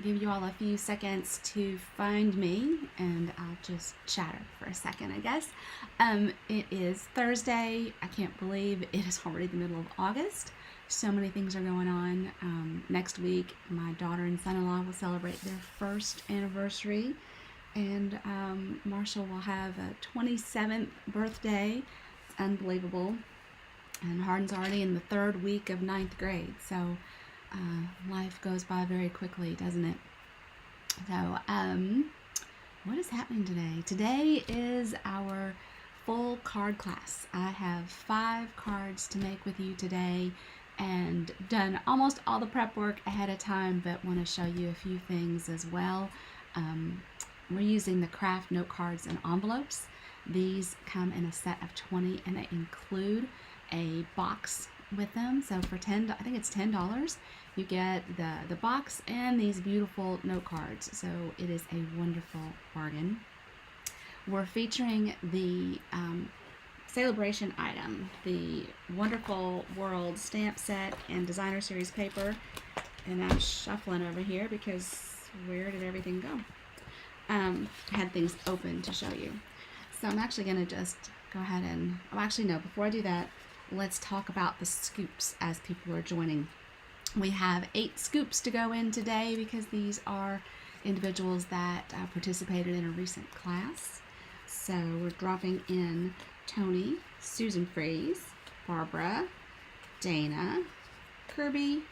give you all a few seconds to find me, and I'll just chatter for a second, I guess. It is Thursday. I can't believe it is already the middle of August. So many things are going on. Next week, my daughter and son-in-law will celebrate their first anniversary, and Marshall will have a 27th birthday. It's unbelievable. And Hardin's already in the third week of ninth grade, so life goes by very quickly, doesn't it? So, what is happening today? Today is our full card class. I have 5 cards to make with you today, and done almost all the prep work ahead of time, but want to show you a few things as well. We're using the craft note cards and envelopes. These come in a set of 20, and they include a box with them. So for I think it's $10, you get the box and these beautiful note cards. So it is a wonderful bargain. We're featuring the Sale-A-Bration item, the Wonderful World stamp set and designer series paper. And I'm shuffling over here because where did everything go? I had things open to show you. So I'm actually going to just go ahead and, oh, actually no, before I do that, let's talk about the scoops as people are joining. We have 8 scoops to go in today because these are individuals that participated in a recent class. So we're dropping in Tony, Susan Freeze, Barbara, Dana, Kirby,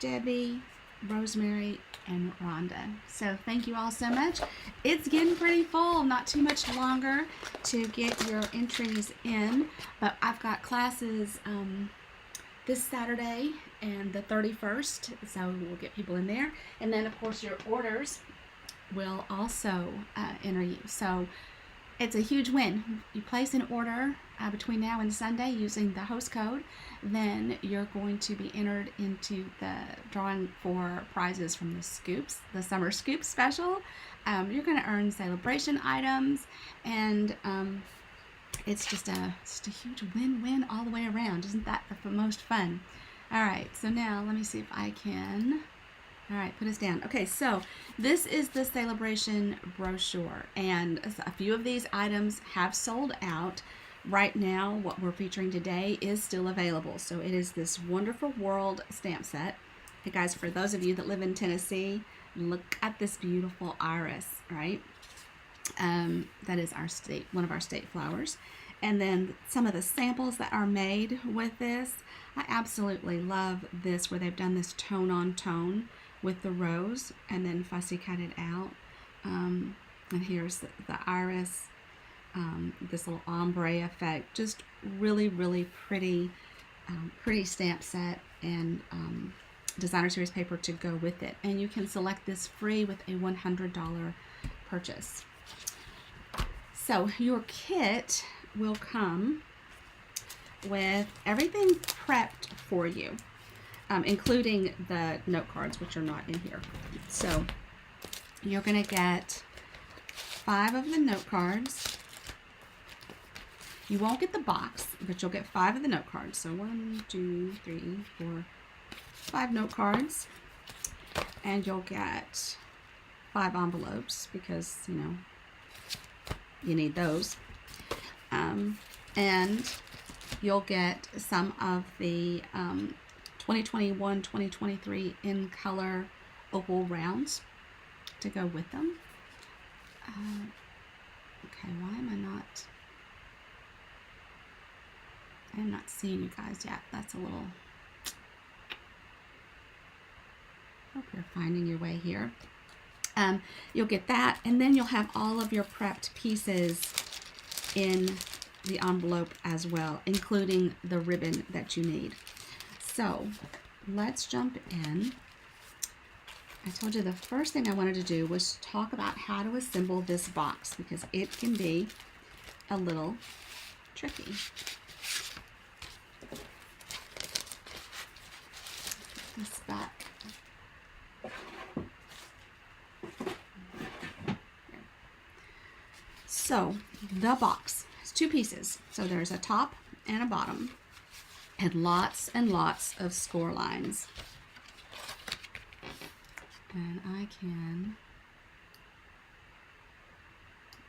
Debbie, Rosemary, and Rhonda. So thank you all so much. It's getting pretty full, not too much longer to get your entries in, but I've got classes this Saturday and the 31st, so we'll get people in there. And then of course your orders will also enter you. So it's a huge win. You place an order between now and Sunday using the host code, then you're going to be entered into the drawing for prizes from the scoops, the summer scoop special. You're going to earn Sale-A-Bration items, and it's just a huge win-win all the way around. Isn't that the most fun? All right, so now let me see if I can. All right, put us down. Okay, so this is the Sale-A-Bration brochure, and a few of these items have sold out. Right now, what we're featuring today is still available. So it is this Wonderful World stamp set. Hey guys, for those of you that live in Tennessee, look at this beautiful iris, right? That is our state, one of our state flowers. And then some of the samples that are made with this. I absolutely love this, where they've done this tone on tone with the rose and then fussy cut it out. And here's the iris, this little ombre effect. Just really, really pretty, pretty stamp set, and designer series paper to go with it. And you can select this free with a $100 purchase. So your kit will come with everything prepped for you, including the note cards, which are not in here. So you're going to get 5 of the note cards. You won't get the box, but you'll get 5 of the note cards. So 1, 2, 3, 4, 5 note cards. And you'll get 5 envelopes because, you know, you need those. And you'll get some of the 2021-2023 in color opal rounds to go with them. Okay, why am I not? I'm not seeing you guys yet. That's a little. Hope you're finding your way here. You'll get that, and then you'll have all of your prepped pieces in the envelope as well, including the ribbon that you need. So let's jump in. I told you the first thing I wanted to do was talk about how to assemble this box, because it can be a little tricky. Put this back. So the box has 2 pieces. So there's a top and a bottom, and lots of score lines. And I can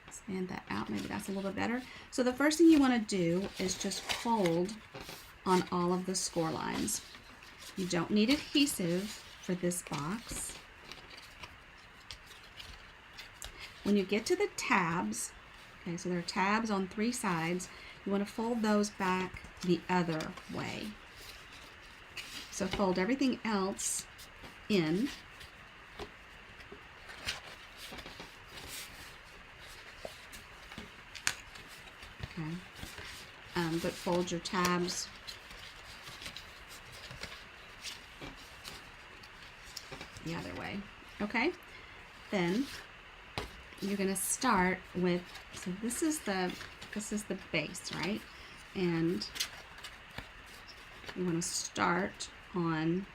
expand that out. Maybe that's a little bit better. So the first thing you want to do is just fold on all of the score lines. You don't need adhesive for this box. When you get to the tabs, okay, so there are tabs on 3 sides, you want to fold those back the other way. So fold everything else in. Okay, but fold your tabs the other way. Okay, then you're going to start with, so this is the base, right? And you want to start on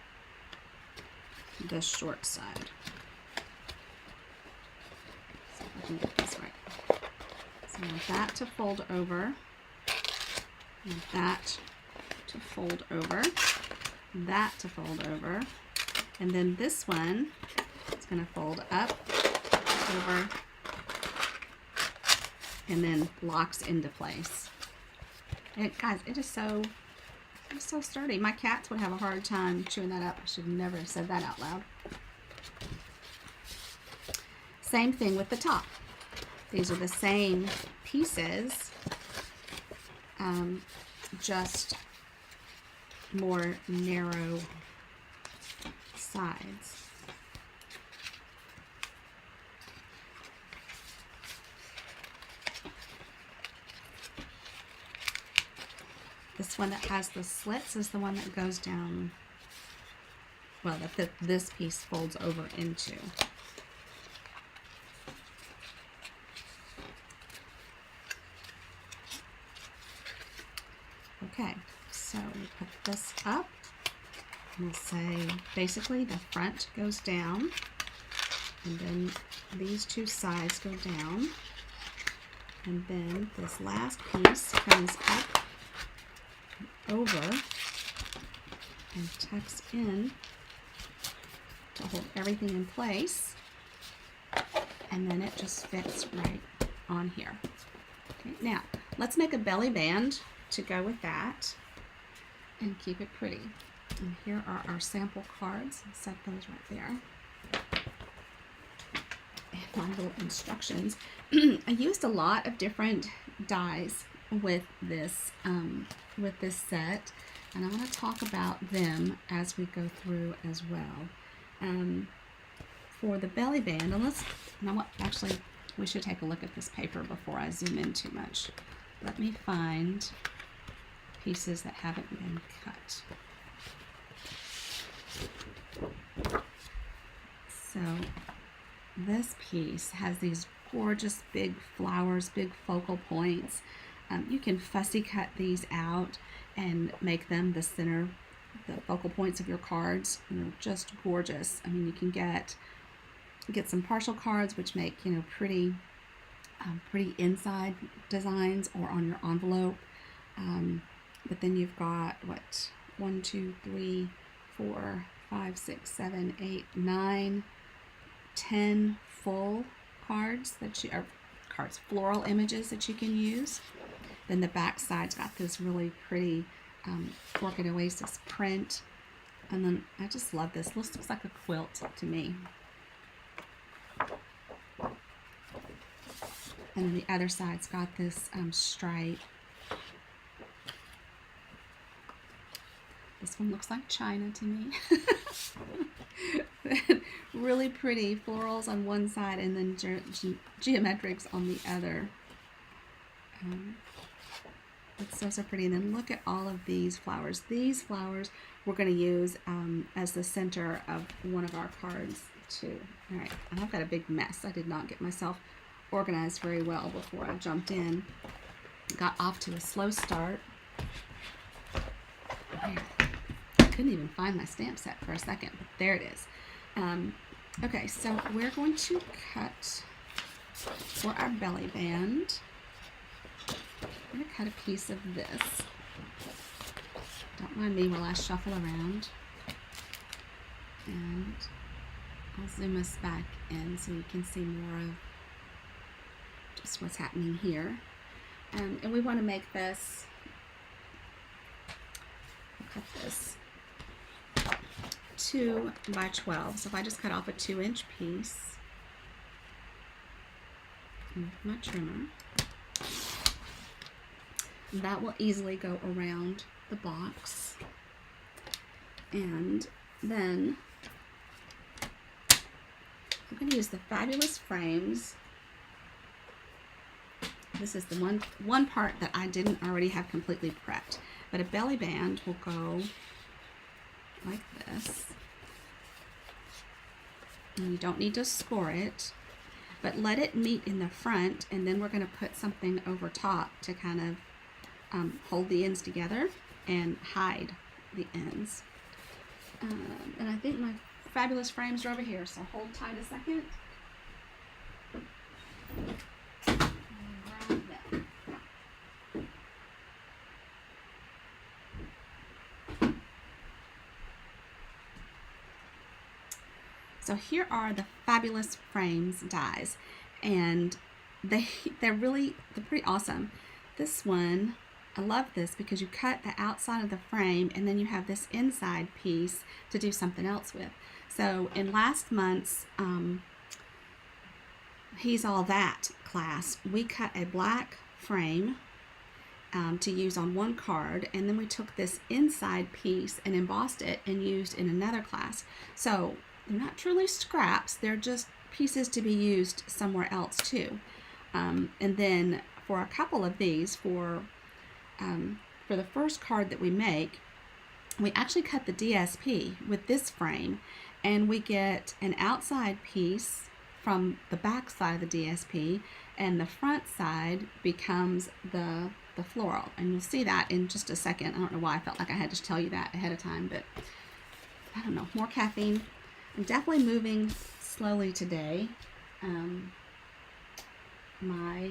the short side. So if I can get this right. So I want that to fold over, and that to fold over, that to fold over, and then this one is going to fold up, over, and then locks into place. And guys, it's so sturdy. My cats would have a hard time chewing that up. I should never have said that out loud. Same thing with the top. These are the same pieces, just more narrow sides. This one that has the slits is the one that goes down, well, that this piece folds over into. Okay, so we put this up, and we'll say basically the front goes down, and then these 2 sides go down, and then this last piece comes up over and tucks in to hold everything in place, and then it just fits right on here. Okay, now let's make a belly band to go with that and keep it pretty. And here are our sample cards. I'll set those right there. And my little instructions. I used a lot of different dies with this set, and I want to talk about them as we go through as well. For the belly band, actually, we should take a look at this paper before I zoom in too much. Let me find pieces that haven't been cut. So this piece has these gorgeous big flowers, big focal points. You can fussy cut these out and make them the center, the focal points of your cards. Just gorgeous. I mean, you can get some partial cards which make pretty inside designs or on your envelope. But then you've got 1, 2, 3, 4, 5, 6, 7, 8, 9, 10 full cards floral images that you can use. Then the back side's got this really pretty Orchid Oasis print. And then I just love this. This looks like a quilt to me. And then the other side's got this stripe. This one looks like China to me. Really pretty florals on one side and then geometrics on the other. It's so pretty. And then look at all of these flowers. These flowers we're going to use as the center of one of our cards too. All right, and I've got a big mess. I did not get myself organized very well before I jumped in. Got off to a slow start. I couldn't even find my stamp set for a second, but there it is. Okay, so we're going to cut for our belly band. I'm going to cut a piece of this. Don't mind me while I shuffle around. And I'll zoom us back in so you can see more of just what's happening here. And we want to make this, we'll cut this 2 by 12. So if I just cut off a 2-inch piece with my trimmer, that will easily go around the box. And then I'm going to use the Fabulous Frames. This is the one part that I didn't already have completely prepped. But a belly band will go like this. And you don't need to score it, but let it meet in the front, and then we're going to put something over top to kind of hold the ends together and hide the ends. And I think my Fabulous Frames are over here, so hold tight a second. So here are the Fabulous Frames dies, and they're pretty awesome. This one, I love this because you cut the outside of the frame and then you have this inside piece to do something else with. So in last month's He's All That class, we cut a black frame to use on one card, and then we took this inside piece and embossed it and used in another class. So they're not truly scraps, they're just pieces to be used somewhere else too. And then for a couple of these, for the first card that we make, we actually cut the DSP with this frame, and we get an outside piece from the back side of the DSP, and the front side becomes the floral. And you'll see that in just a second. I don't know why I felt like I had to tell you that ahead of time, but I don't know. More caffeine. I'm definitely moving slowly today. My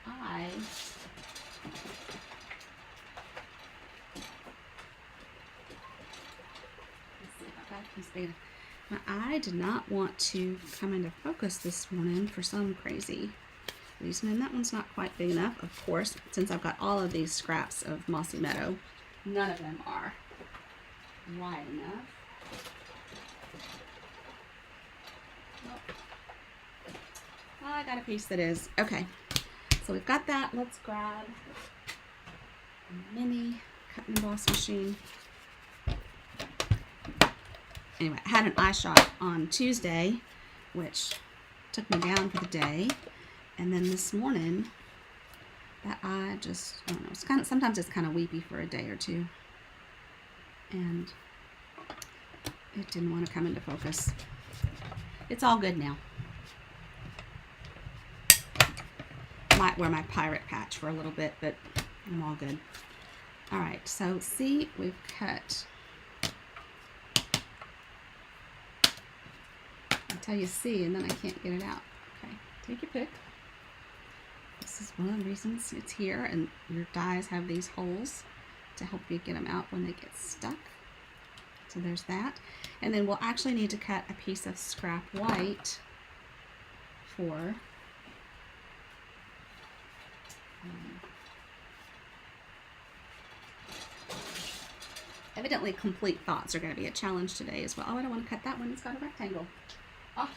eye my eye did not want to come into focus this morning for some crazy reason, and that one's not quite big enough. Of course, since I've got all of these scraps of Mossy Meadow, none of them are wide enough. Oh, I got a piece that is. Okay, so we've got that. Let's grab a mini cut and emboss machine. Anyway, I had an eye shot on Tuesday, which took me down for the day. And then this morning, that eye just, I don't know, sometimes it's kind of weepy for a day or two. And it didn't want to come into focus. It's all good now. Might wear my pirate patch for a little bit, but I'm all good. All right, so see, we've cut. I tell you see, and then I can't get it out. Okay, take your pick. This is one of the reasons it's here, and your dies have these holes to help you get them out when they get stuck. So there's that. And then we'll actually need to cut a piece of scrap white for evidently complete thoughts are going to be a challenge today as well. Oh, I don't want to cut that one. It's got a rectangle. Oh.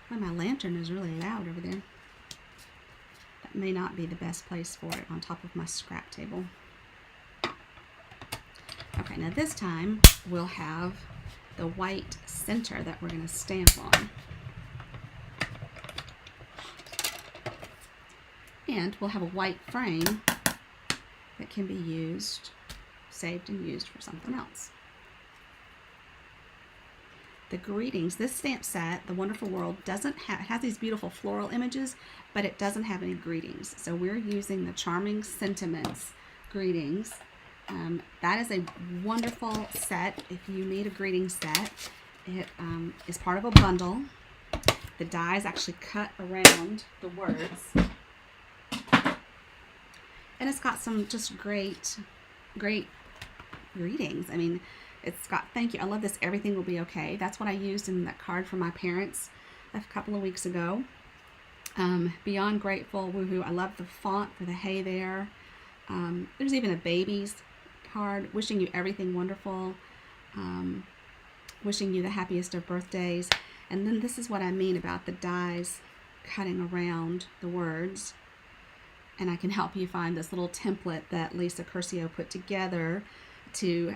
Well, my lantern is really loud over there. That may not be the best place for it on top of my scrap table. Okay, now this time we'll have the white center that we're going to stamp on. And we'll have a white frame that can be used, saved and used for something else. The greetings, this stamp set, the Wonderful World, doesn't have, it has these beautiful floral images, but it doesn't have any greetings. So we're using the Charming Sentiments greetings. That is a wonderful set if you need a greeting set. It is part of a bundle. The die is actually cut around the words. And it's got some just great greetings. I mean, it's got thank you. I love this. Everything will be okay. That's what I used in that card for my parents a couple of weeks ago. Beyond grateful, woohoo. I love the font for the hey there. There's even a baby's card, wishing you everything wonderful, wishing you the happiest of birthdays. And then this is what I mean about the dies cutting around the words. And I can help you find this little template that Lisa Curcio put together to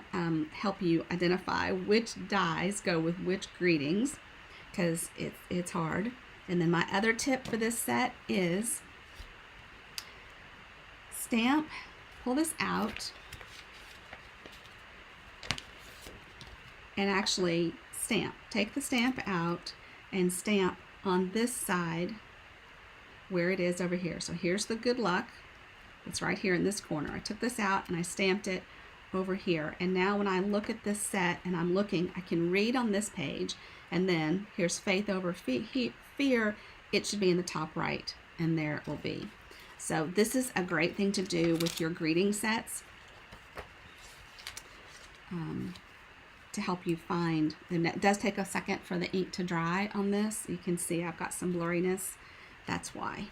help you identify which dies go with which greetings, because it's hard. And then my other tip for this set is stamp, pull this out, and actually stamp. Take the stamp out and stamp on this side where it is over here. So here's the good luck. It's right here in this corner. I took this out and I stamped it over here. And now when I look at this set and I'm looking, I can read on this page, and then here's faith over fear. It should be in the top right, and there it will be. So this is a great thing to do with your greeting sets to help you find. And it does take a second for the ink to dry on this. You can see I've got some blurriness. That's why.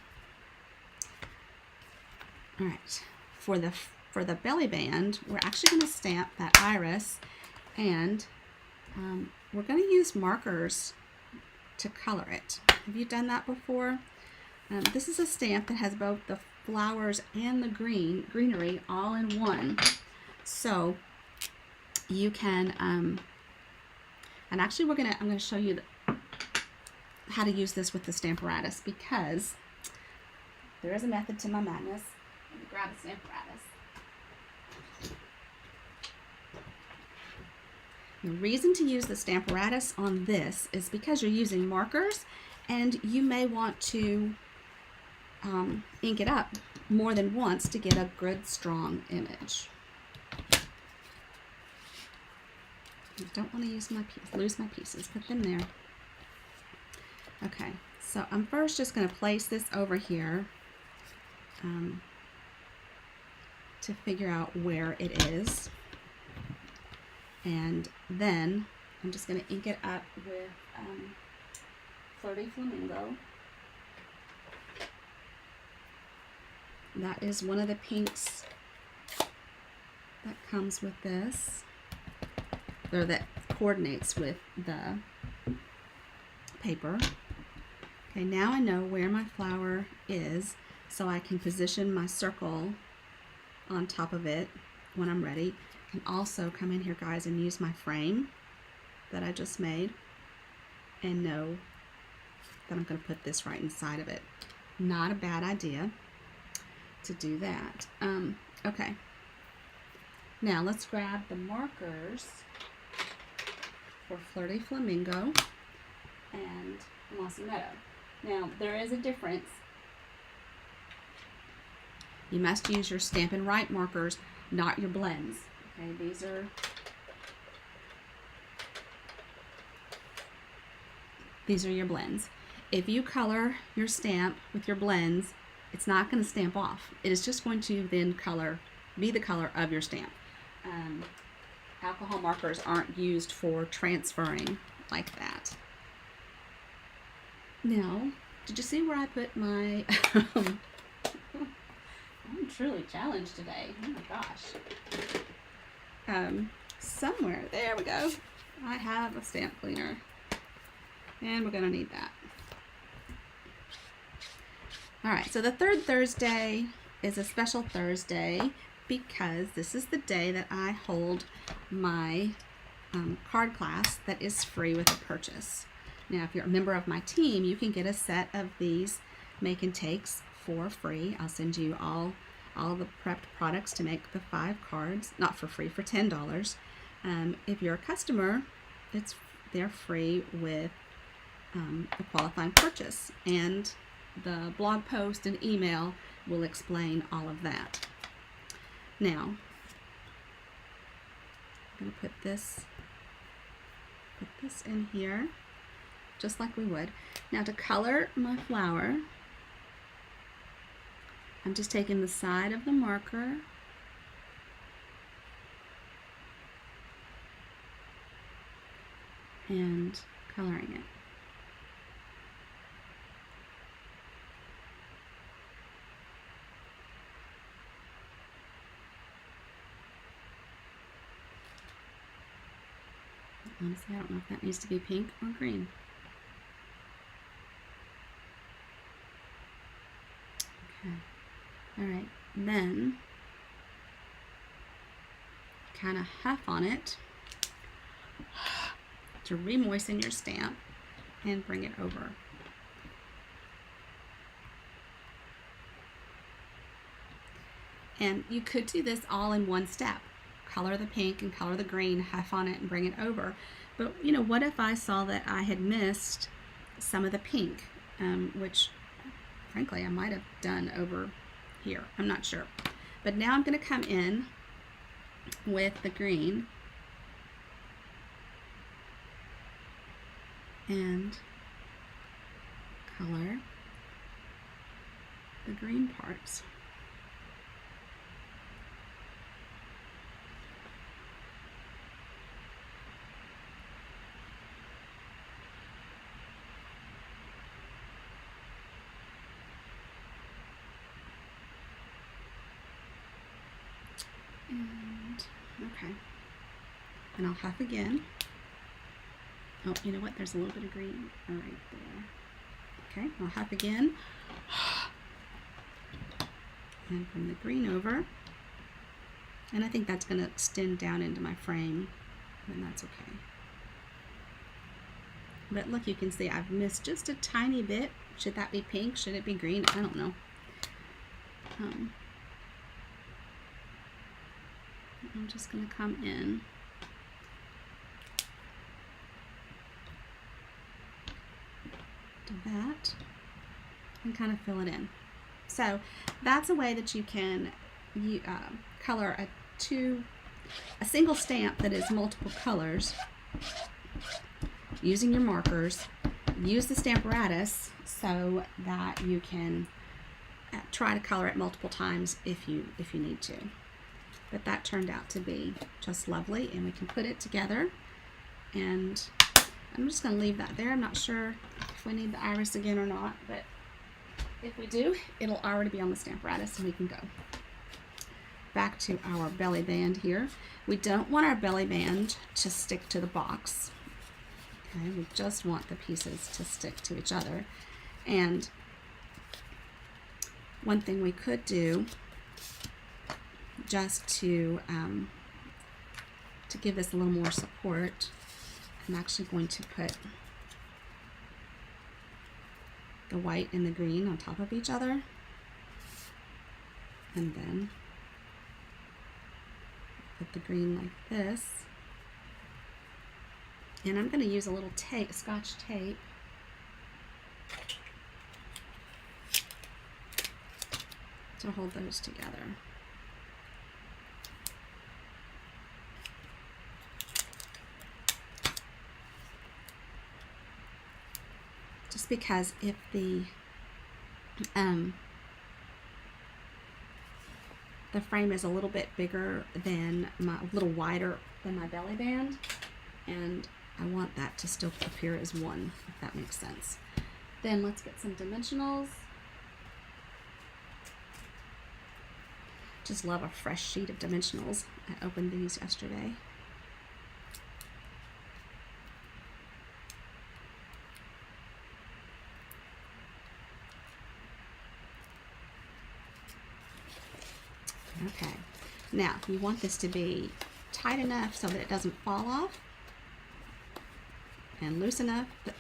All right, for the belly band, we're actually going to stamp that iris, and we're going to use markers to color it. Have you done that before? This is a stamp that has both the flowers and the greenery all in one. So you can, and actually I'm going to show you how to use this with the Stamparatus, because there is a method to my madness. Let me grab a Stamparatus. The reason to use the Stamparatus on this is because you're using markers, and you may want to ink it up more than once to get a good, strong image. I don't want to lose my pieces. Put them there. Okay, so I'm first just going to place this over here to figure out where it is. And then I'm just going to ink it up with Flirty Flamingo. That is one of the pinks that comes with this, or that coordinates with the paper. Okay, now I know where my flower is, so I can position my circle on top of it when I'm ready. I can also come in here, guys, and use my frame that I just made and know that I'm going to put this right inside of it. Not a bad idea to do that. Okay, now let's grab the markers for Flirty Flamingo and Mossy Meadow. Now, there is a difference. You must use your Stampin' Right markers, not your blends. Okay, these are your blends. If you color your stamp with your blends, it's not going to stamp off. It is just going to then be the color of your stamp. Alcohol markers aren't used for transferring like that. Now, did you see where I put my... I'm truly challenged today. Oh my gosh. Somewhere, there we go. I have a stamp cleaner. And we're going to need that. Alright, so the third Thursday is a special Thursday because this is the day that I hold my card class that is free with a purchase. Now, if you're a member of my team, you can get a set of these make and takes for free. I'll send you all the prepped products to make the 5 cards, not for free, for $10. If you're a customer, they're free with a qualifying purchase, and the blog post and email will explain all of that. Now, I'm going to put this in here, just like we would. Now, to color my flower, I'm just taking the side of the marker and coloring it. Honestly, I don't know if that needs to be pink or green. Okay. All right. Then kind of huff on it to re-moisten your stamp and bring it over. And you could do this all in one step. Color the pink and color the green, huff on it and bring it over. But you know, what if I saw that I had missed some of the pink, which frankly I might have done over here. I'm not sure. But now I'm going to come in with the green and color the green parts. And okay, and I'll huff again. Oh, you know what? There's a little bit of green right there. Okay, I'll huff again. And bring the green over. And I think that's going to extend down into my frame, and that's okay. But look, you can see I've missed just a tiny bit. Should that be pink? Should it be green? I don't know. I'm just going to come in to that and kind of fill it in. So that's a way that you can color a single stamp that is multiple colors using your markers. Use the Stamparatus so that you can try to color it multiple times if you need to. But that turned out to be just lovely, and we can put it together. And I'm just going to leave that there. I'm not sure if we need the iris again or not, but if we do, it'll already be on the Stamparatus and we can go. Back to our belly band here. We don't want our belly band to stick to the box. Okay, we just want the pieces to stick to each other. And one thing we could do, just to give this a little more support, I'm actually going to put the white and the green on top of each other, and then put the green like this. And I'm going to use a little tape, Scotch tape, to hold those together. Just because if the frame is a little bit bigger than a little wider than my belly band, and I want that to still appear as one, if that makes sense. Then let's get some dimensionals. Just love a fresh sheet of dimensionals. I opened these yesterday. Okay, now you want this to be tight enough so that it doesn't fall off, and loose enough that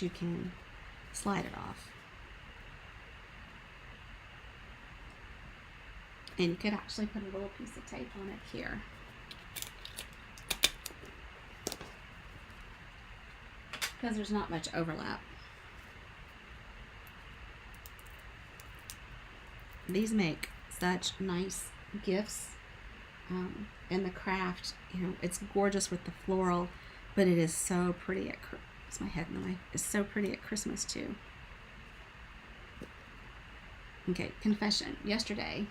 you can slide it off. And you could actually put a little piece of tape on it here. Because there's not much overlap. These make such nice gifts, and the craft, you know, it's gorgeous with the floral, but it is so pretty at, it's my head in the way, it's so pretty at Christmas too. Okay, confession. Yesterday,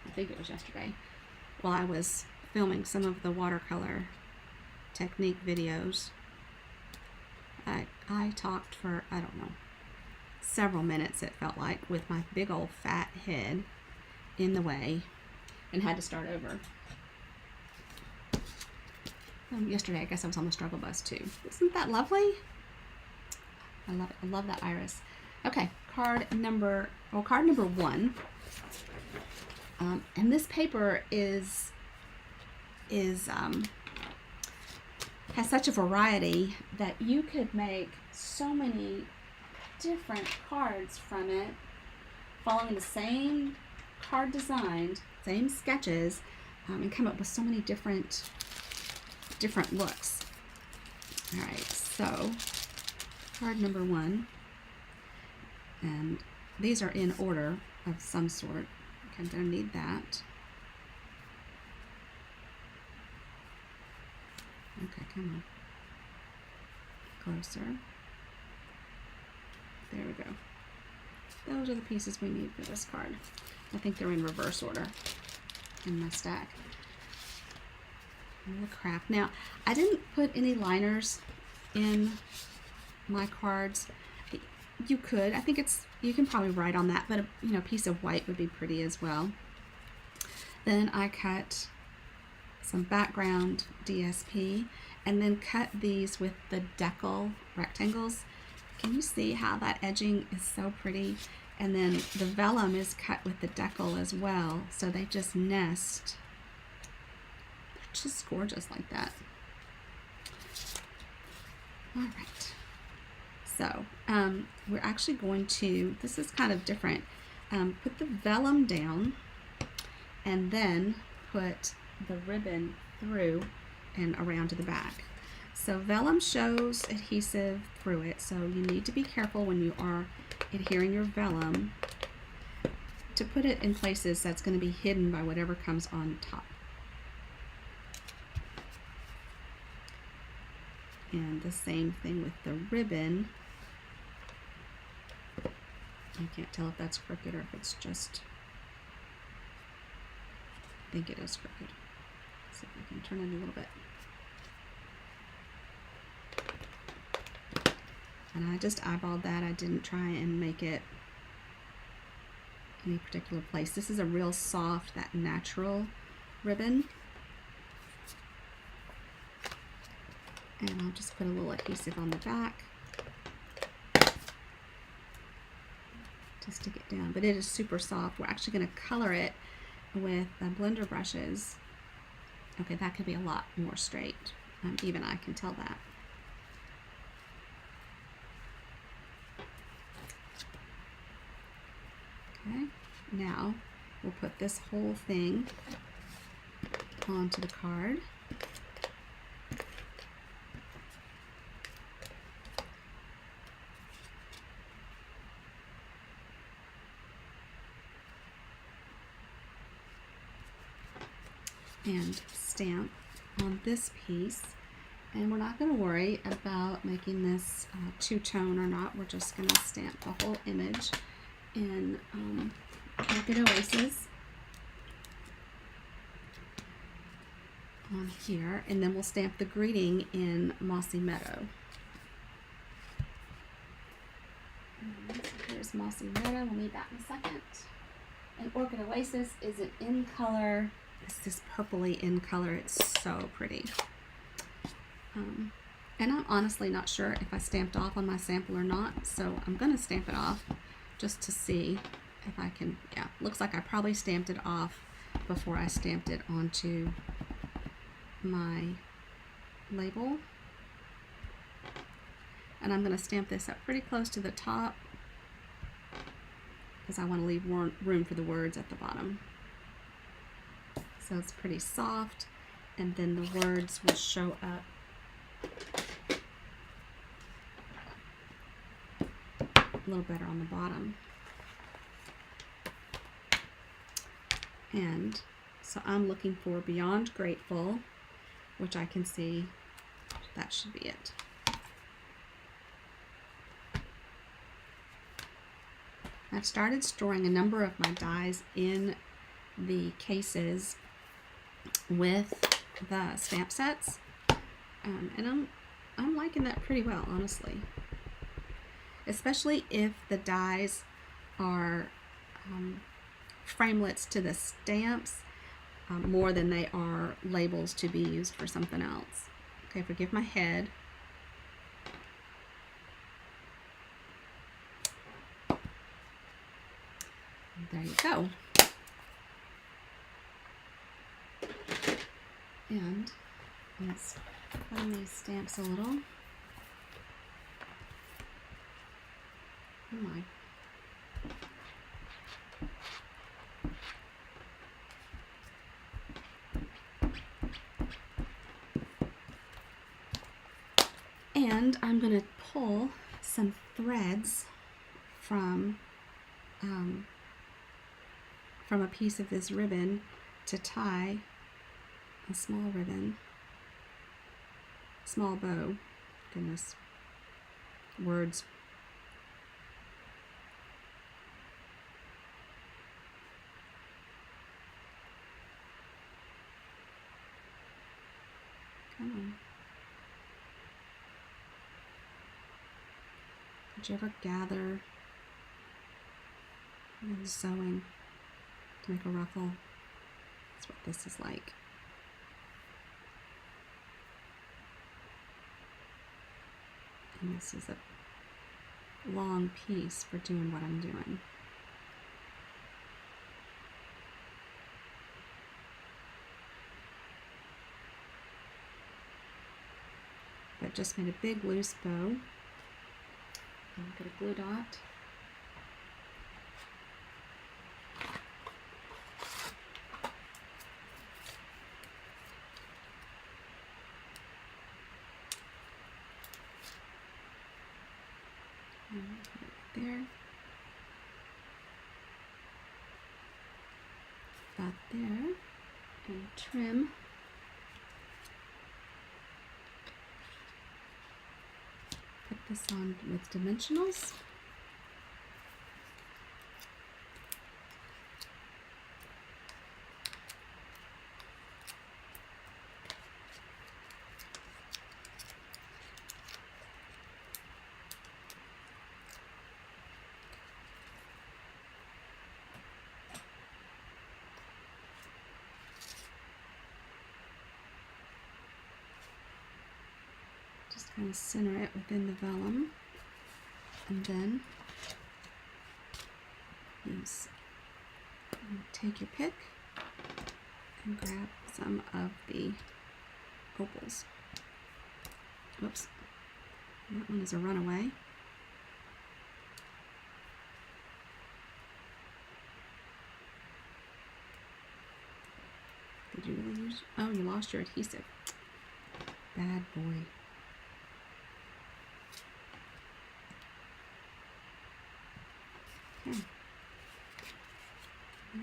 I think it was yesterday, while I was filming some of the watercolor technique videos, I talked for, I don't know, several minutes, it felt like, with my big old fat head in the way, and had to start over. Yesterday, I guess I was on the struggle bus too. Isn't that lovely? I love it. I love that iris. Okay, card number 1. And this paper has such a variety that you could make so many different cards from it, following the same card design, same sketches, and come up with so many different looks. All right, so card number 1, and these are in order of some sort. Okay, I'm gonna need that. Okay, come on. Closer. There we go. Those are the pieces we need for this card. I think they're in reverse order in my stack. Oh crap. Now, I didn't put any liners in my cards. You could. I think you can probably write on that, but a piece of white would be pretty as well. Then I cut some background DSP, and then cut these with the decal rectangles. Can you see how that edging is so pretty? And then the vellum is cut with the decal as well, so they just nest. They're just gorgeous like that. All right. So we're actually going to, this is kind of different, put the vellum down and then put the ribbon through and around to the back. So vellum shows adhesive through it, so you need to be careful when you are adhering your vellum to put it in places that's going to be hidden by whatever comes on top. And the same thing with the ribbon. I can't tell if that's crooked or if it's just, I think it is crooked. Let's see if I can turn it a little bit. And I just eyeballed that. I didn't try and make it any particular place. This is a real soft, that natural ribbon. And I'll just put a little adhesive on the back to stick it down. But it is super soft. We're actually going to color it with blender brushes. Okay, that could be a lot more straight. Even I can tell that. Okay, now we'll put this whole thing onto the card. And stamp on this piece. And we're not going to worry about making this two-tone or not. We're just going to stamp the whole image in Orchid Oasis on here, and then we'll stamp the greeting in Mossy Meadow. So here's Mossy Meadow. We'll need that in a second. And Orchid Oasis is an in color. It's this purpley in color. It's so pretty. And I'm honestly not sure if I stamped off on my sample or not, so I'm going to stamp it off just to see if I can. Yeah, looks like I probably stamped it off before I stamped it onto my label. And I'm going to stamp this up pretty close to the top because I want to leave room for the words at the bottom. So it's pretty soft, and then the words will show up a little better on the bottom. And so I'm looking for Beyond Grateful, which I can see that should be it. I've started storing a number of my dies in the cases with the stamp sets, and I'm liking that pretty well, honestly. Especially if the dies are framelits to the stamps more than they are labels to be used for something else. Okay, forgive my head. There you go. And let's clean these stamps a little. Oh my. And I'm going to pull some threads from a piece of this ribbon to tie a small ribbon, small bow. Goodness, words. Come on. Did you ever gather and sewing to make a ruffle? That's what this is like. And this is a long piece for doing what I'm doing. But just made a big loose bow. And I'll get a glue dot. And put it there. About there. And trim. Put this on with dimensionals. Just kind of center it within the vellum, and then take your pick and grab some of the opals. Whoops, that one is a runaway. Did you really use? Oh, you lost your adhesive. Bad boy. Okay.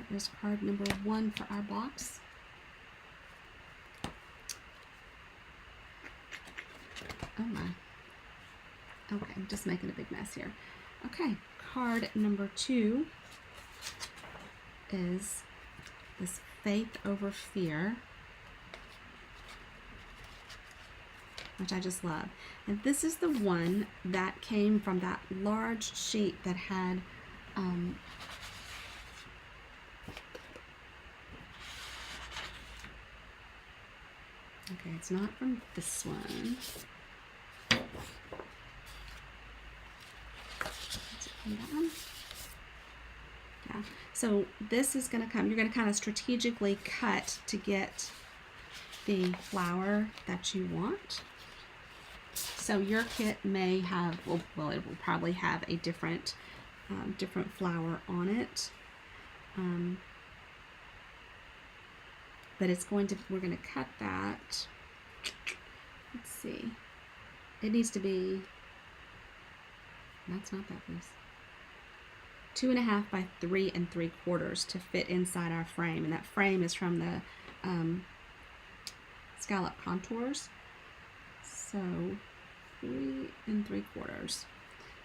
There is card number 1 for our box. Oh my. Okay, I'm just making a big mess here. Okay, card number 2 is this Faith Over Fear, which I just love. And this is the one that came from that large sheet that had okay, it's not from this one. Is it from that one? Yeah. So this is going to come, you're going to kind of strategically cut to get the flower that you want. So your kit may have, well, it will probably have a different flower on it. But it's going to, we're going to cut that. Let's see. It needs to be, that's not that piece. 2.5 by 3 3/4 to fit inside our frame. And that frame is from the Scallop Contours. So 3 3/4.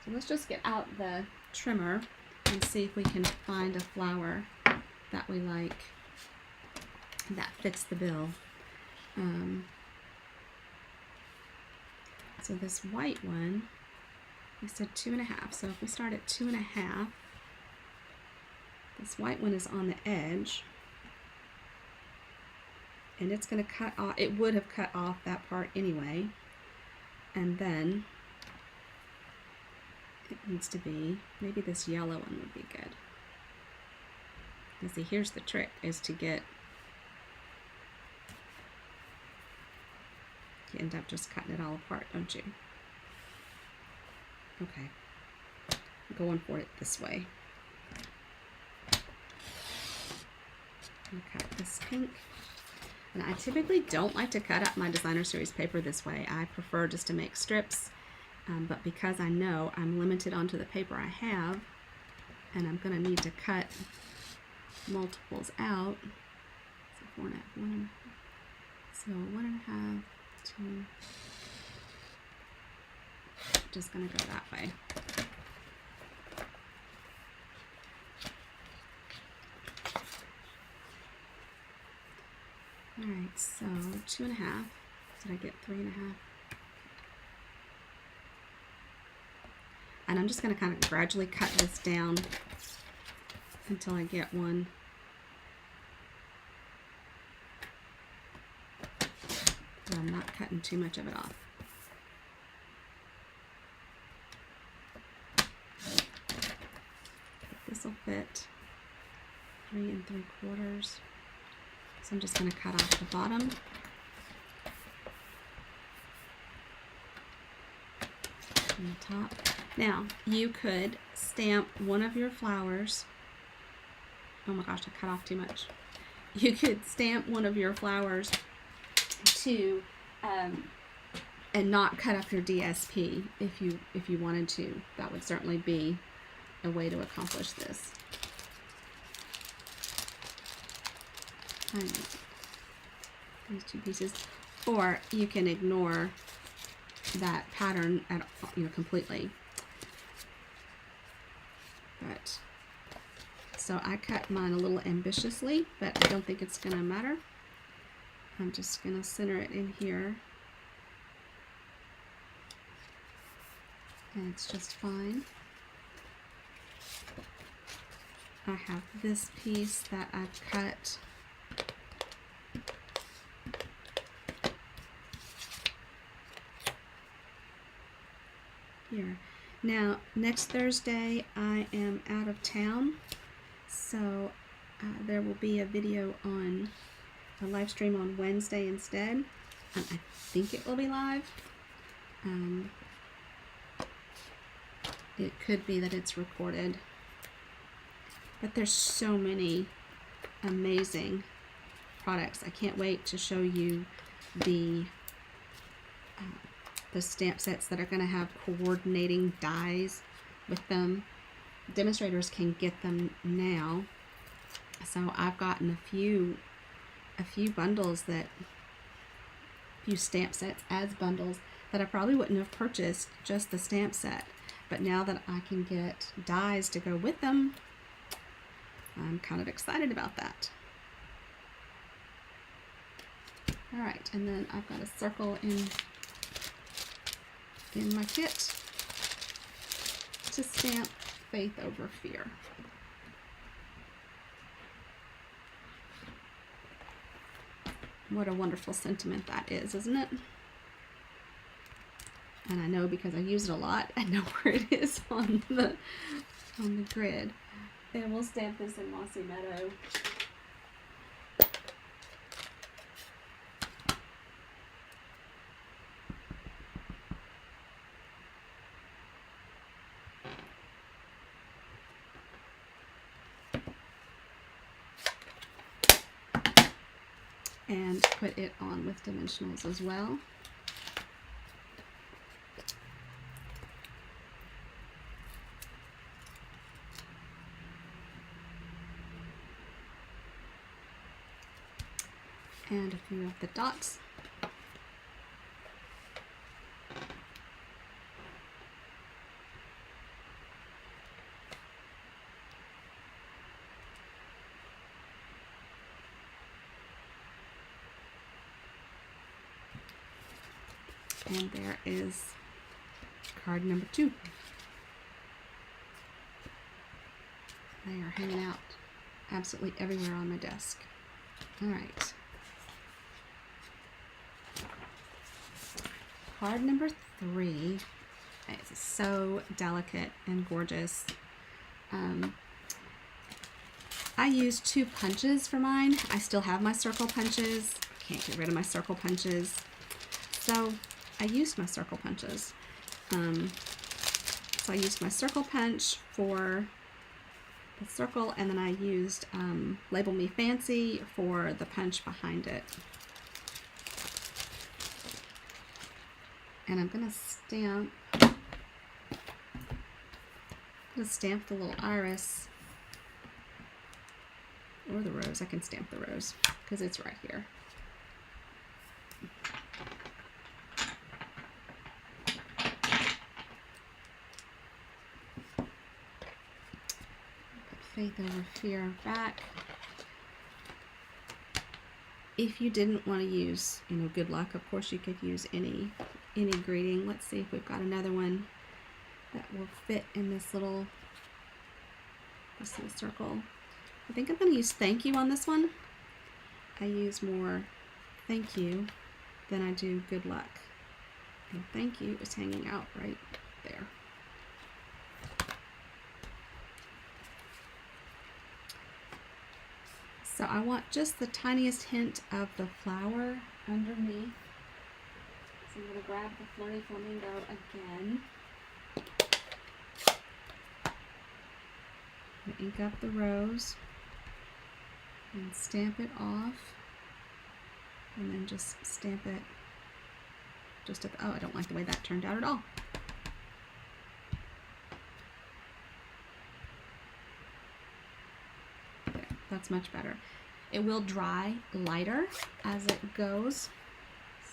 So let's just get out the trimmer and see if we can find a flower that we like that fits the bill. So this white one, we said 2.5. So if we start at 2.5, this white one is on the edge, and it's going to cut off. It would have cut off that part anyway, and then it needs to be, maybe this yellow one would be good. You see, here's the trick, is to get, you end up just cutting it all apart, don't you? Okay, I'm going for it this way. I'm gonna cut this pink. And I typically don't like to cut up my designer series paper this way. I prefer just to make strips, but because I know I'm limited onto the paper I have, and I'm gonna need to cut multiples out, so 4.5, so 1.5, 2, just gonna go that way. Alright, so 2.5. Did I get 3.5? And I'm just going to kind of gradually cut this down until I get one. So I'm not cutting too much of it off. This will fit 3 3/4. So I'm just going to cut off the bottom. And the top. Now, you could stamp one of your flowers. Oh my gosh, I cut off too much. You could stamp one of your flowers to, and not cut up your DSP if you wanted to. That would certainly be a way to accomplish this. These two pieces, or you can ignore that pattern at completely. But so I cut mine a little ambitiously, but I don't think it's gonna matter. I'm just gonna center it in here, and it's just fine. I have this piece that I've cut here. Now, next Thursday I am out of town, so there will be a video on a live stream on Wednesday instead. I think it will be live. It could be that it's recorded, but there's so many amazing products. I can't wait to show you the stamp sets that are going to have coordinating dies with them. Demonstrators can get them now. So I've gotten a few bundles, that few stamp sets as bundles that I probably wouldn't have purchased just the stamp set. But now that I can get dies to go with them, I'm kind of excited about that. All right, and then I've got a circle in my kit to stamp Faith Over Fear. What a wonderful sentiment that is, isn't it? And I know because I use it a lot, I know where it is on the grid. And we'll stamp this in Mossy Meadow. And put it on with dimensionals as well. And a few of the dots. And there is card number 2. They are hanging out absolutely everywhere on my desk. All right. Card number 3. It's so delicate and gorgeous. I used 2 punches for mine. I still have my circle punches. Can't get rid of my circle punches. So I used my circle punches. So I used my circle punch for the circle, and then I used Label Me Fancy for the punch behind it. And I'm gonna stamp the little iris, or the rose. I can stamp the rose because it's right here. Put Faith Over Fear back. If you didn't want to use, good luck, of course you could use any greeting. Let's see if we've got another one that will fit in this little circle. I think I'm going to use thank you on this one. I use more thank you than I do good luck. And thank you is hanging out right there. So I want just the tiniest hint of the flower underneath. So I'm going to grab the Flirty Flamingo again. I'm going to ink up the rose and stamp it off. And then just stamp it just at the, oh, I don't like the way that turned out at all. There, that's much better. It will dry lighter as it goes.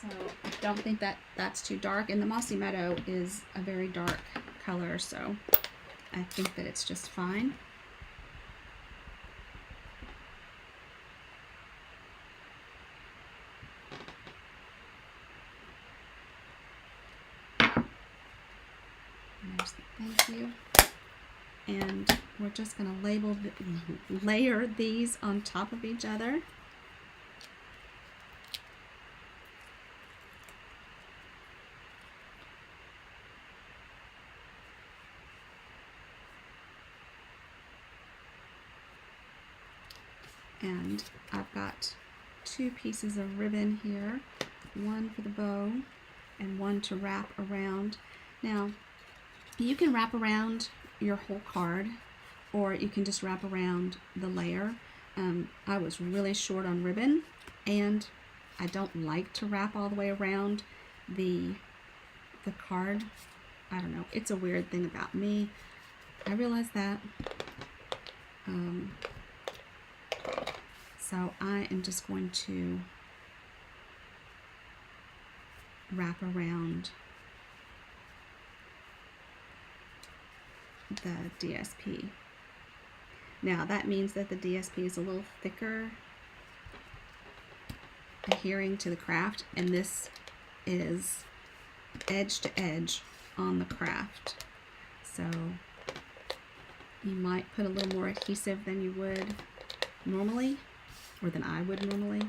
So I don't think that that's too dark, and the Mossy Meadow is a very dark color, so I think that it's just fine. There's the thank you. And we're just going to layer these on top of each other. And I've got 2 pieces of ribbon here, one for the bow and one to wrap around. Now, you can wrap around your whole card, or you can just wrap around the layer. I was really short on ribbon, and I don't like to wrap all the way around the card. I don't know, it's a weird thing about me. I realize that. So I am just going to wrap around the DSP. Now that means that the DSP is a little thicker, adhering to the craft, and this is edge to edge on the craft. So you might put a little more adhesive than you would normally, or than I would normally.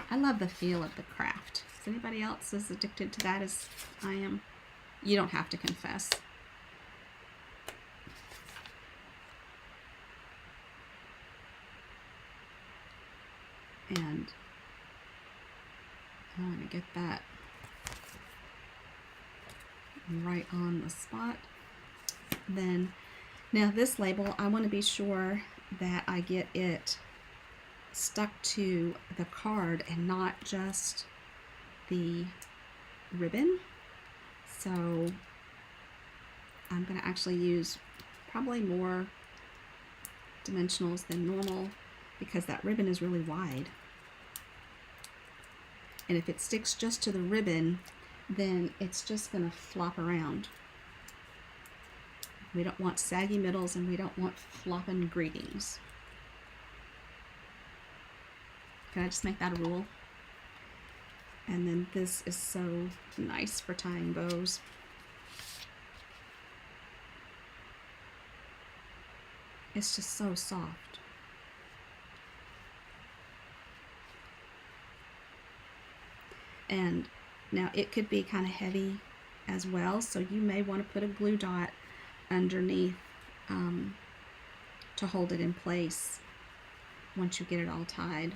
I love the feel of the craft. Is anybody else as addicted to that as I am? You don't have to confess. And I want to get that right on the spot. Then, now this label, I want to be sure that I get it stuck to the card and not just the ribbon. So I'm going to actually use probably more dimensionals than normal because that ribbon is really wide. And if it sticks just to the ribbon, then it's just going to flop around. We don't want saggy middles, and we don't want flopping greetings. Can I just make that a rule? And then this is so nice for tying bows. It's just so soft. And now it could be kind of heavy as well, so you may want to put a glue dot underneath to hold it in place once you get it all tied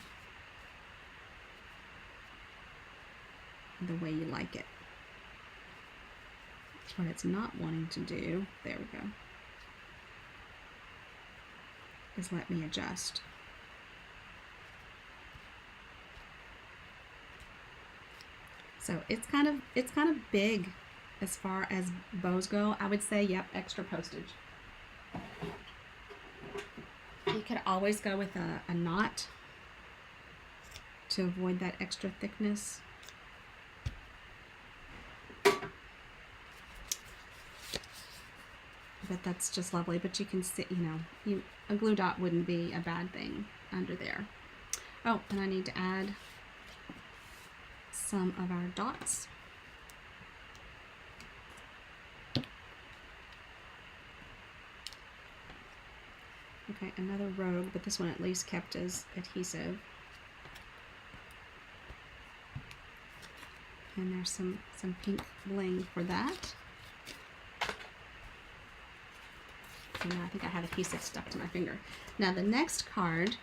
the way you like it. What it's not wanting to do, there we go, is let me adjust. So it's kind of big as far as bows go. I would say, yep, extra postage. You could always go with a knot to avoid that extra thickness. But that's just lovely. But you can see, a glue dot wouldn't be a bad thing under there. Oh, and I need to add some of our dots. Okay, another rogue, but this one at least kept as adhesive. And there's some pink bling for that. And now I think I have adhesive stuck to my finger. Now the next card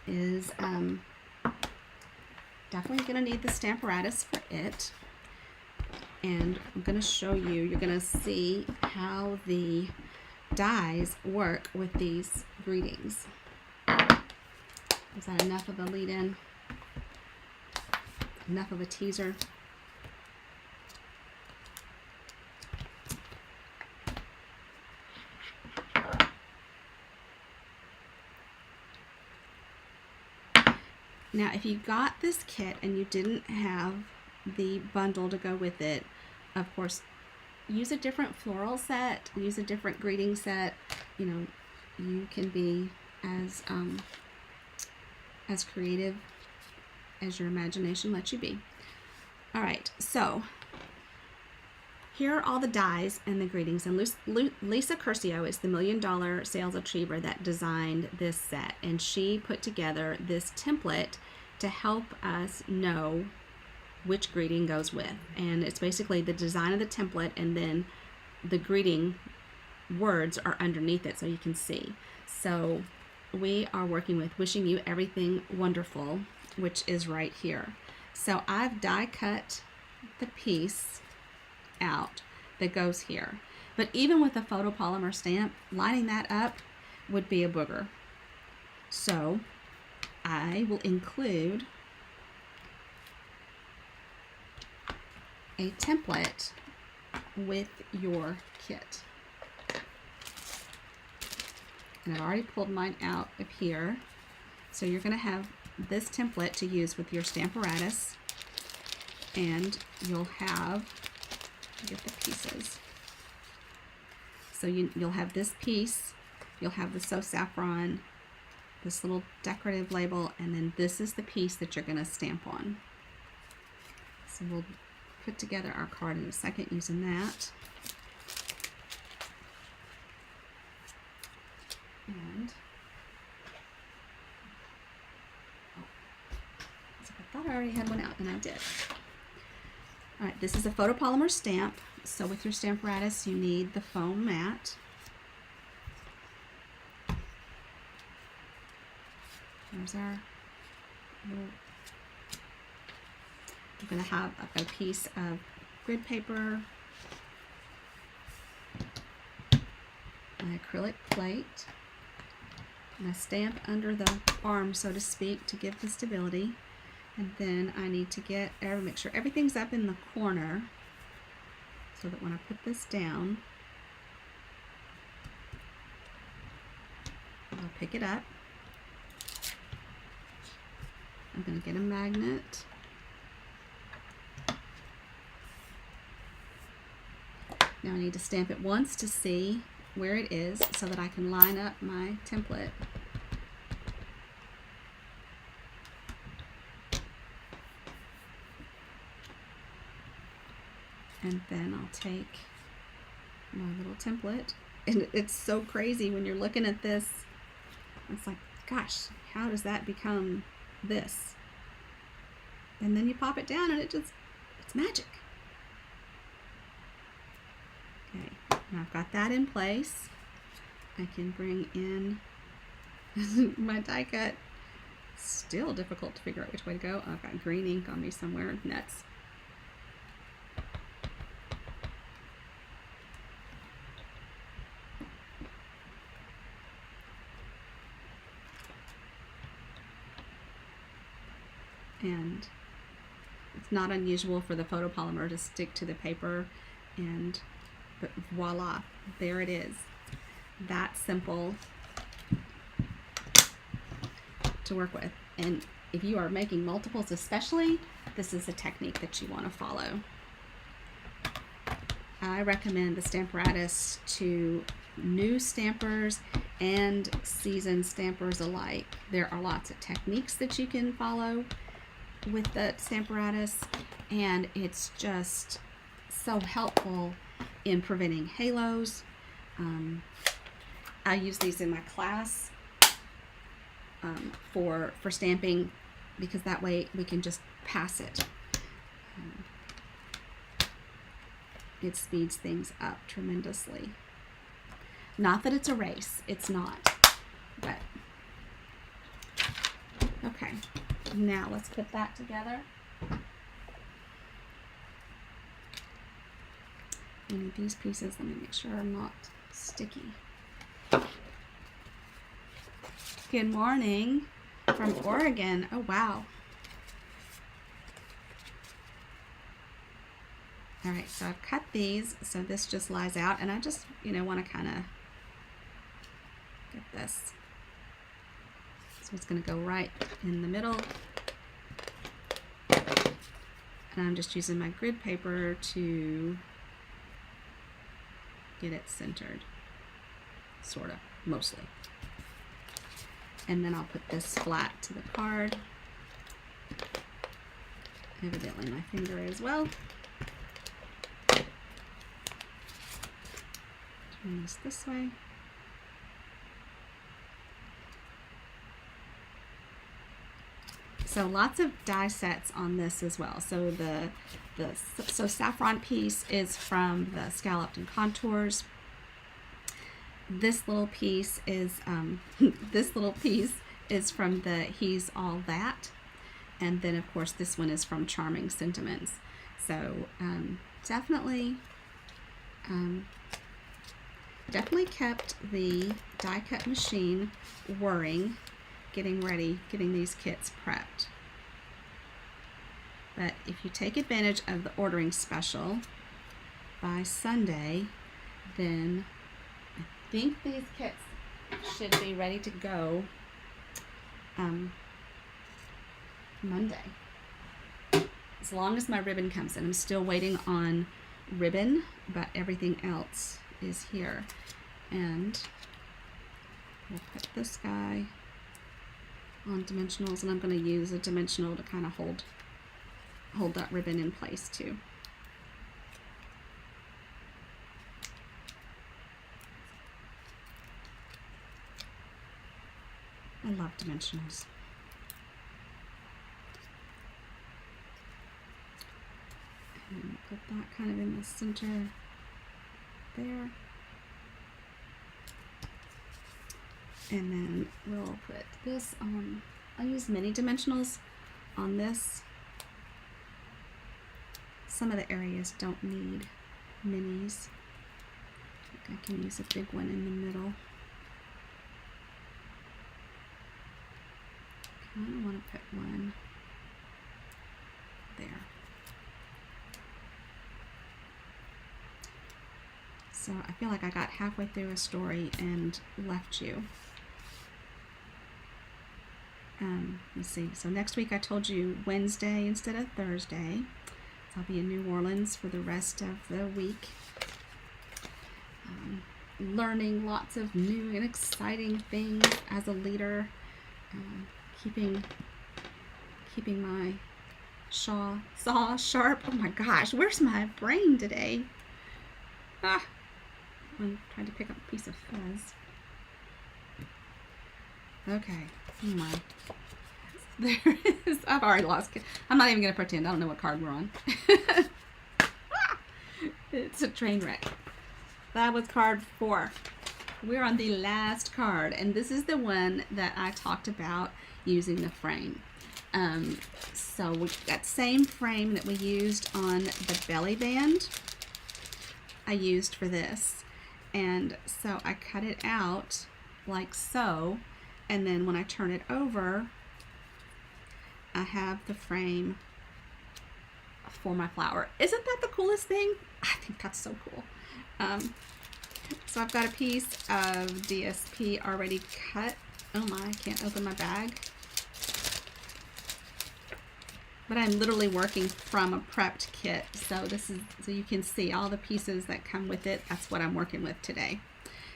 is definitely going to need the Stamparatus for it. And I'm going to show you, you're going to see how the dies work with these greetings. Is that enough of a lead-in? Enough of a teaser? Now, if you got this kit and you didn't have the bundle to go with it, of course, use a different floral set, use a different greeting set. You can be as creative as your imagination lets you be. All right, so here are all the dies and the greetings. And Lisa Curcio is the $1 Million Sales Achiever that designed this set, and she put together this template to help us know which greeting goes with. And it's basically the design of the template, and then the greeting words are underneath it so you can see. So we are working with wishing you everything wonderful, which is right here. So I've die cut the piece out that goes here. But even with a photopolymer stamp, lining that up would be a booger. So I will include a template with your kit. And I've already pulled mine out of here. So you're going to have this template to use with your Stamparatus, and you'll have, get the pieces. So you'll have this piece, you'll have the So Saffron, this little decorative label, and then this is the piece that you're going to stamp on. So we'll put together our card in a second using that. And I thought I already had one out, and I did. All right, this is a photopolymer stamp. So with your Stamparatus, you need the foam mat. There's our little, I've got a piece of grid paper, an acrylic plate, and a stamp under the arm, so to speak, to give the stability. And then I need to make sure everything's up in the corner, so that when I put this down, I'll pick it up. I'm going to get a magnet. Now I need to stamp it once to see where it is so that I can line up my template. And then I'll take my little template. And it's so crazy when you're looking at this. It's like, gosh, how does that become this? And then you pop it down and it's magic. Okay, now I've got that in place. I can bring in my die cut. Still difficult to figure out which way to go. I've got green ink on me somewhere. Nuts. And it's not unusual for the photopolymer to stick to the paper, but voila, there it is. That simple to work with. And if you are making multiples especially, this is a technique that you want to follow. I recommend the Stamparatus to new stampers and seasoned stampers alike. There are lots of techniques that you can follow with the Stamparatus, and it's just so helpful in preventing halos. I use these in my class for stamping, because that way we can just pass it. It speeds things up tremendously. Not that it's a race, it's not, but okay. Now let's put that together. I need these pieces. Let me make sure I'm not sticky. Good morning from Oregon. Oh, wow. All right, so I've cut these, so this just lies out, and I just, want to kind of get this. So it's going to go right in the middle. And I'm just using my grid paper to get it centered, sort of, mostly. And then I'll put this flat to the card. Evidently my finger as well. Turn this way. So lots of die sets on this as well. So the saffron piece is from the Scalloped and Contours. This little piece is from the He's All That, and then of course this one is from Charming Sentiments. So definitely kept the die cut machine whirring, getting ready, getting these kits prepped. But if you take advantage of the ordering special by Sunday, then I think these kits should be ready to go Monday. As long as my ribbon comes in. I'm still waiting on ribbon, but everything else is here. And we'll put this guy on dimensionals, and I'm going to use a dimensional to kind of hold that ribbon in place too. I love dimensionals. And put that kind of in the center there. And then we'll put this on. I'll use mini dimensionals on this. Some of the areas don't need minis. I can use a big one in the middle. I want to put one there. So I feel like I got halfway through a story and left you. Let's see. So next week I told you Wednesday instead of Thursday. So I'll be in New Orleans for the rest of the week. Learning lots of new and exciting things as a leader. Keeping my saw sharp. Oh my gosh, where's my brain today? I'm trying to pick up a piece of fuzz. Okay. Oh my. There it is. I've already lost it. I'm not even going to pretend. I don't know what card we're on. It's a train wreck. That was card 4. We're on the last card, and this is the one that I talked about using the frame. So we've got same frame that we used on the belly band I used for this. And so I cut it out like so, and then when I turn it over, I have the frame for my flower. Isn't that the coolest thing? I think that's so cool. So I've got a piece of DSP already cut. Oh my, I can't open my bag. But I'm literally working from a prepped kit. So so you can see all the pieces that come with it. That's what I'm working with today.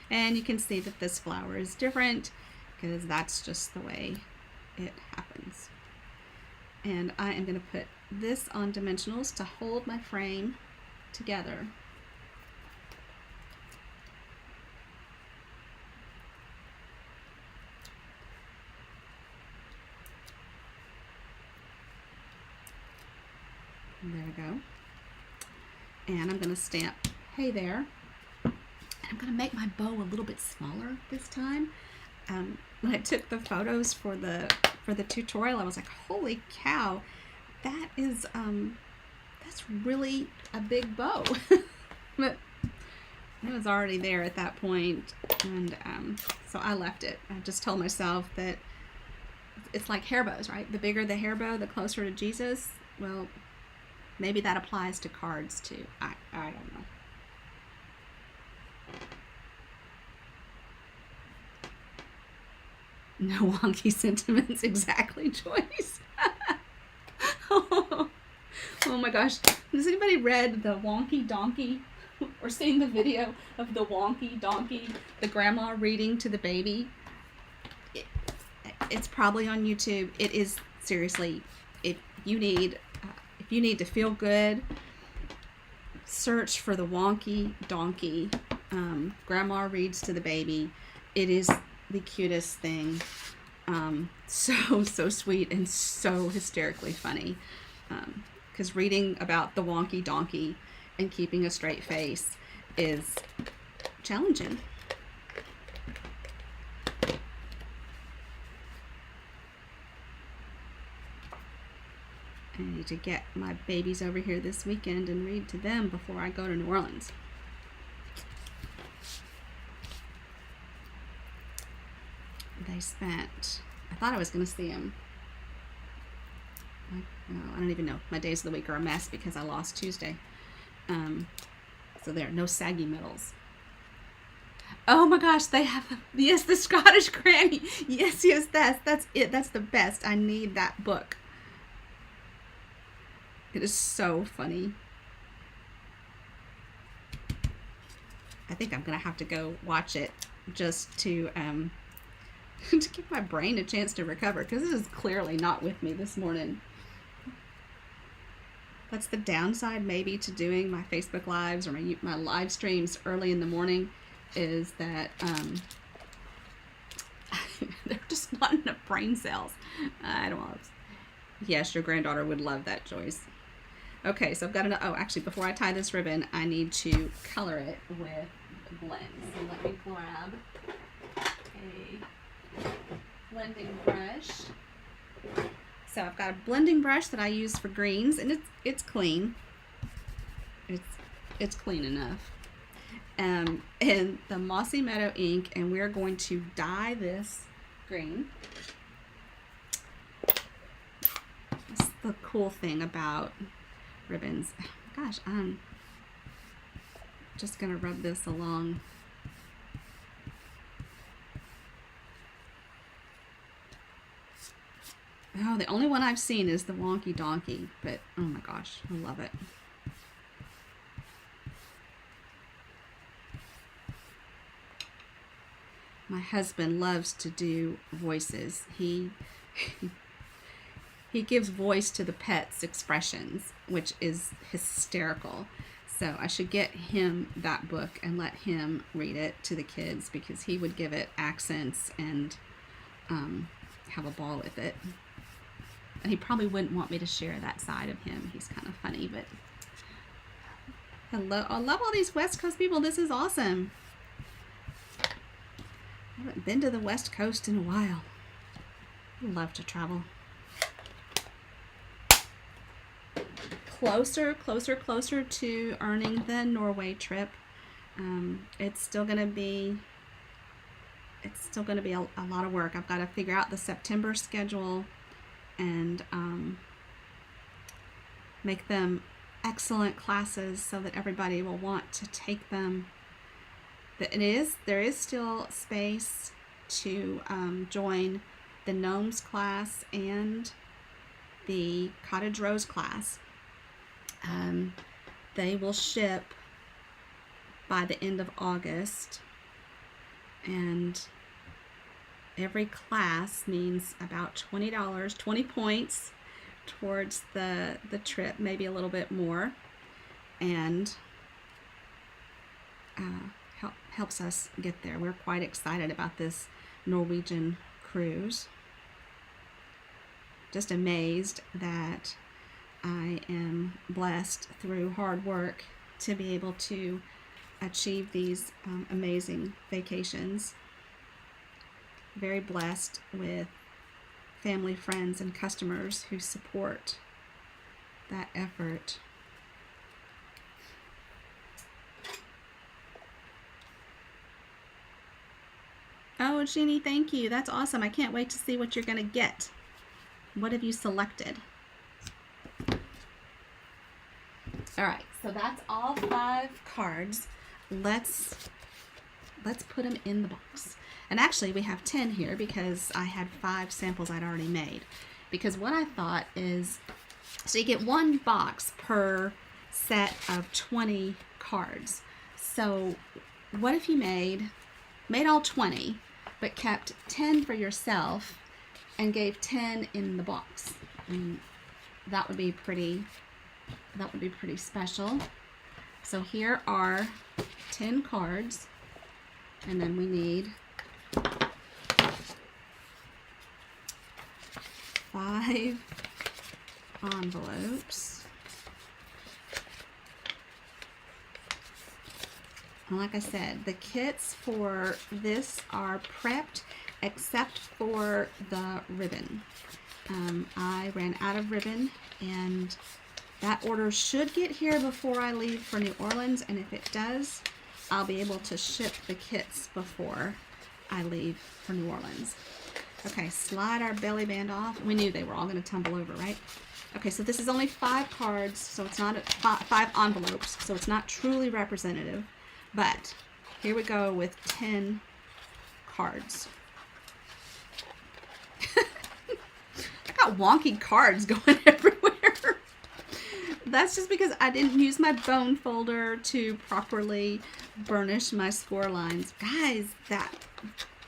And you can see that this flower is different because that's just the way it happens. And I am going to put this on dimensionals to hold my frame together. There we go. And I'm going to stamp hey there. And I'm going to make my bow a little bit smaller this time. When I took the photos for the tutorial, I was like, holy cow, that is that's really a big bow. But it was already there at that point, and so I left it. I just told myself that it's like hair bows, right? The bigger the hair bow, the closer to Jesus. Well, maybe that applies to cards too. I don't know. No wonky sentiments, exactly, Joyce. Oh my gosh. Has anybody read The Wonky Donkey or seen the video of the wonky donkey, the grandma reading to the baby? It's probably on YouTube. It is, seriously, if you need to feel good, search for the wonky donkey. Grandma reads to the baby. It is the cutest thing. So sweet and so hysterically funny. Because reading about the wonky donkey and keeping a straight face is challenging. I need to get my babies over here this weekend and read to them before I go to New Orleans. They spent, I thought I was going to see them. I don't even know. My days of the week are a mess because I lost Tuesday. So there are no saggy middles. Oh my gosh, they have, yes, the Scottish Granny. Yes, that's it. That's the best. I need that book. It is so funny. I think I'm going to have to go watch it just to to give my brain a chance to recover, because this is clearly not with me this morning. That's the downside maybe to doing my Facebook Lives or my live streams early in the morning, is that there are just not enough brain cells. I don't know. Yes, your granddaughter would love that, Joyce. Okay, so I've got oh, actually, before I tie this ribbon, I need to color it with blends. So let me grab a blending brush. So I've got a blending brush that I use for greens, and it's clean. It's clean enough. And the Mossy Meadow ink, and we're going to dye this green. That's the cool thing about ribbons. Gosh, I'm just gonna rub this along. Oh, the only one I've seen is the Wonky Donkey, but oh my gosh, I love it. My husband loves to do voices. he gives voice to the pet's expressions, which is hysterical. So I should get him that book and let him read it to the kids, because he would give it accents and have a ball with it. And he probably wouldn't want me to share that side of him. He's kind of funny, but hello. I love all these West Coast people. This is awesome. I haven't been to the West Coast in a while. I'd love to travel. Closer to earning the Norway trip. It's still gonna be a lot of work. I've got to figure out the September schedule and make them excellent classes so that everybody will want to take them. There is still space to join the Gnomes class and the Cottage Rose class. They will ship by the end of August, and every class means about $20, 20 points towards the trip, maybe a little bit more, and helps us get there. We're quite excited about this Norwegian cruise. Just amazed that I am blessed through hard work to be able to achieve these amazing vacations. Very blessed with family, friends, and customers who support that effort. Oh, Jeannie, thank you. That's awesome. I can't wait to see what you're going to get. What have you selected? All right, so that's all 5 cards. Let's put them in the box. And actually, we have 10 here because I had 5 samples I'd already made. Because what I thought is, so you get 1 box per set of 20 cards. So what if you made all 20, but kept 10 for yourself and gave 10 in the box? And that would be pretty special. So here are 10 cards, and then we need 5 envelopes. And like I said, the kits for this are prepped except for the ribbon. I ran out of ribbon, and that order should get here before I leave for New Orleans, and if it does, I'll be able to ship the kits before I leave for New Orleans. Okay, slide our belly band off. We knew they were all going to tumble over, right? Okay, so this is only 5 cards, so it's not 5 envelopes, so it's not truly representative. But here we go with 10 cards. I got wonky cards going everywhere. That's just because I didn't use my bone folder to properly burnish my score lines. Guys, that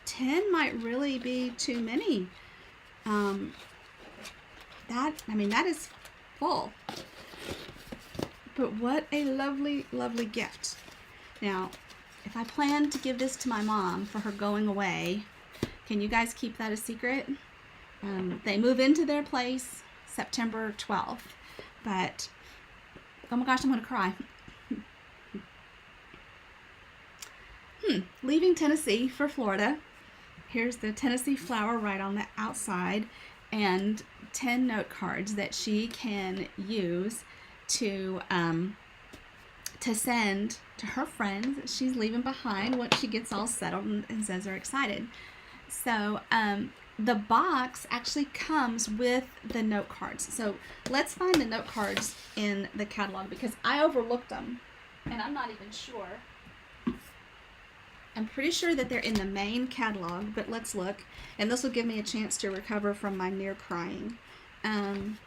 10 might really be too many. That is full. But what a lovely, lovely gift. Now, if I plan to give this to my mom for her going away, can you guys keep that a secret? They move into their place September 12th, but oh my gosh, I'm gonna cry. Leaving Tennessee for Florida. Here's the Tennessee flower right on the outside, and 10 note cards that she can use to send to her friends that she's leaving behind once she gets all settled and says they're excited. So the box actually comes with the note cards. So let's find the note cards in the catalog, because I overlooked them and I'm not even sure. I'm pretty sure that they're in the main catalog, but let's look. And this will give me a chance to recover from my near crying. And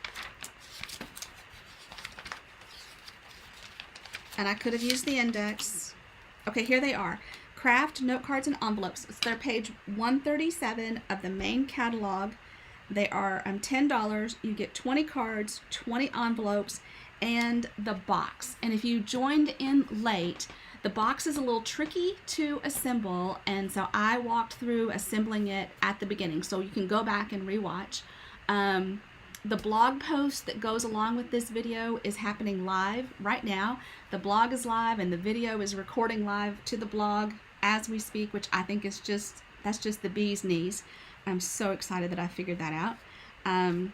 I could have used the index. Okay, here they are. Craft note cards and envelopes. So they're page 137 of the main catalog. They are $10. You get 20 cards, 20 envelopes, and the box. And if you joined in late, the box is a little tricky to assemble, and so I walked through assembling it at the beginning, so you can go back and rewatch. The blog post that goes along with this video is happening live right now. The blog is live and the video is recording live to the blog as we speak, which I think is that's just the bee's knees. I'm so excited that I figured that out. And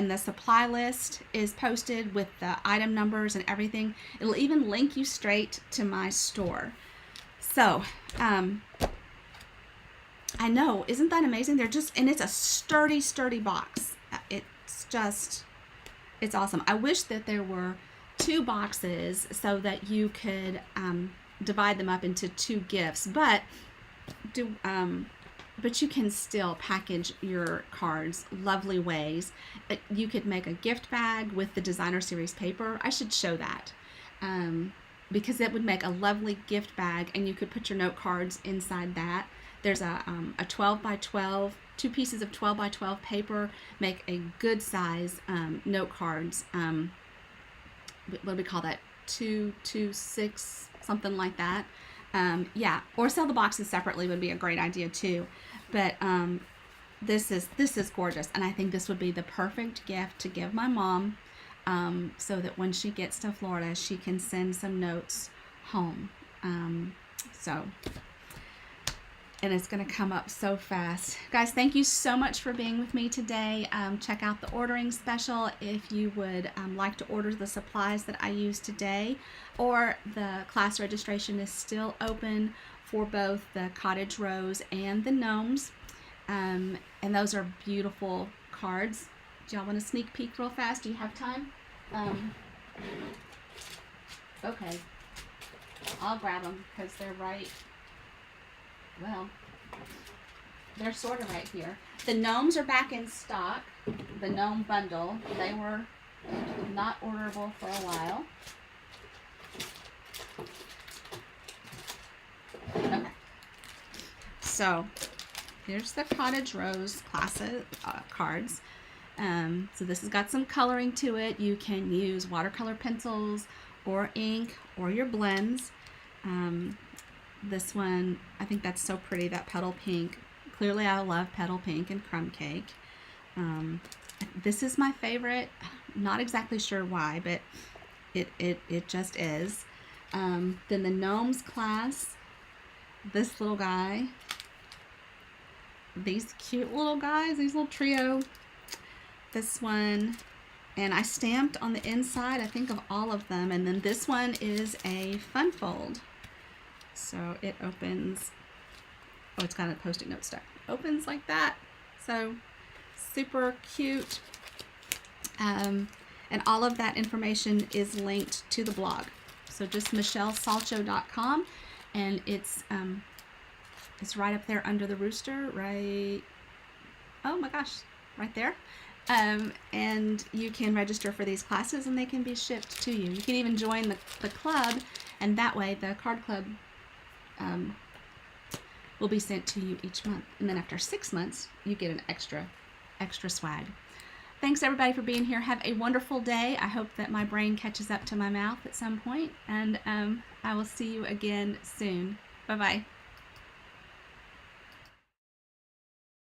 the supply list is posted with the item numbers and everything. It'll even link you straight to my store. So, I know, isn't that amazing? And it's a sturdy box. It's awesome. I wish that there were 2 boxes so that you could divide them up into 2 gifts, but you can still package your cards lovely ways. You could make a gift bag with the designer series paper. I should show that because it would make a lovely gift bag, and you could put your note cards inside that. There's a 12 by 12, 2 pieces of 12 by 12 paper make a good size note cards. What do we call that? 226, something like that. Yeah, or sell the boxes separately would be a great idea too. But this is gorgeous, and I think this would be the perfect gift to give my mom, so that when she gets to Florida, she can send some notes home. And it's going to come up so fast. Guys, thank you so much for being with me today. Check out the ordering special if you would like to order the supplies that I used today, or the class registration is still open for both the cottage rose and the gnomes. And those are beautiful cards. Do y'all want to sneak peek real fast? Do you have time? Okay. I'll grab them because they're right. Well, they're sort of right here. The gnomes are back in stock. The gnome bundle. They were not orderable for a while. Okay. So, here's the Cottage Rose classes cards. So this has got some coloring to it. You can use watercolor pencils or ink or your blends. This one, I think that's so pretty, that petal pink. Clearly I love petal pink and crumb cake. This is my favorite. Not exactly sure why, but it just is. Then the gnomes class, this little guy, these cute little guys, these little trio, this one, and I stamped on the inside, I think, of all of them. And then this one is a fun fold. So it opens, oh, it's got a Post-it note stuck. Opens like that. So super cute. And all of that information is linked to the blog. So just michellesalcho.com, and it's right up there under the rooster, right? Oh my gosh, right there. And you can register for these classes and they can be shipped to you. You can even join the club, and that way the card club will be sent to you each month. And then after 6 months, you get an extra swag. Thanks everybody for being here. Have a wonderful day. I hope that my brain catches up to my mouth at some point, and I will see you again soon. Bye-bye.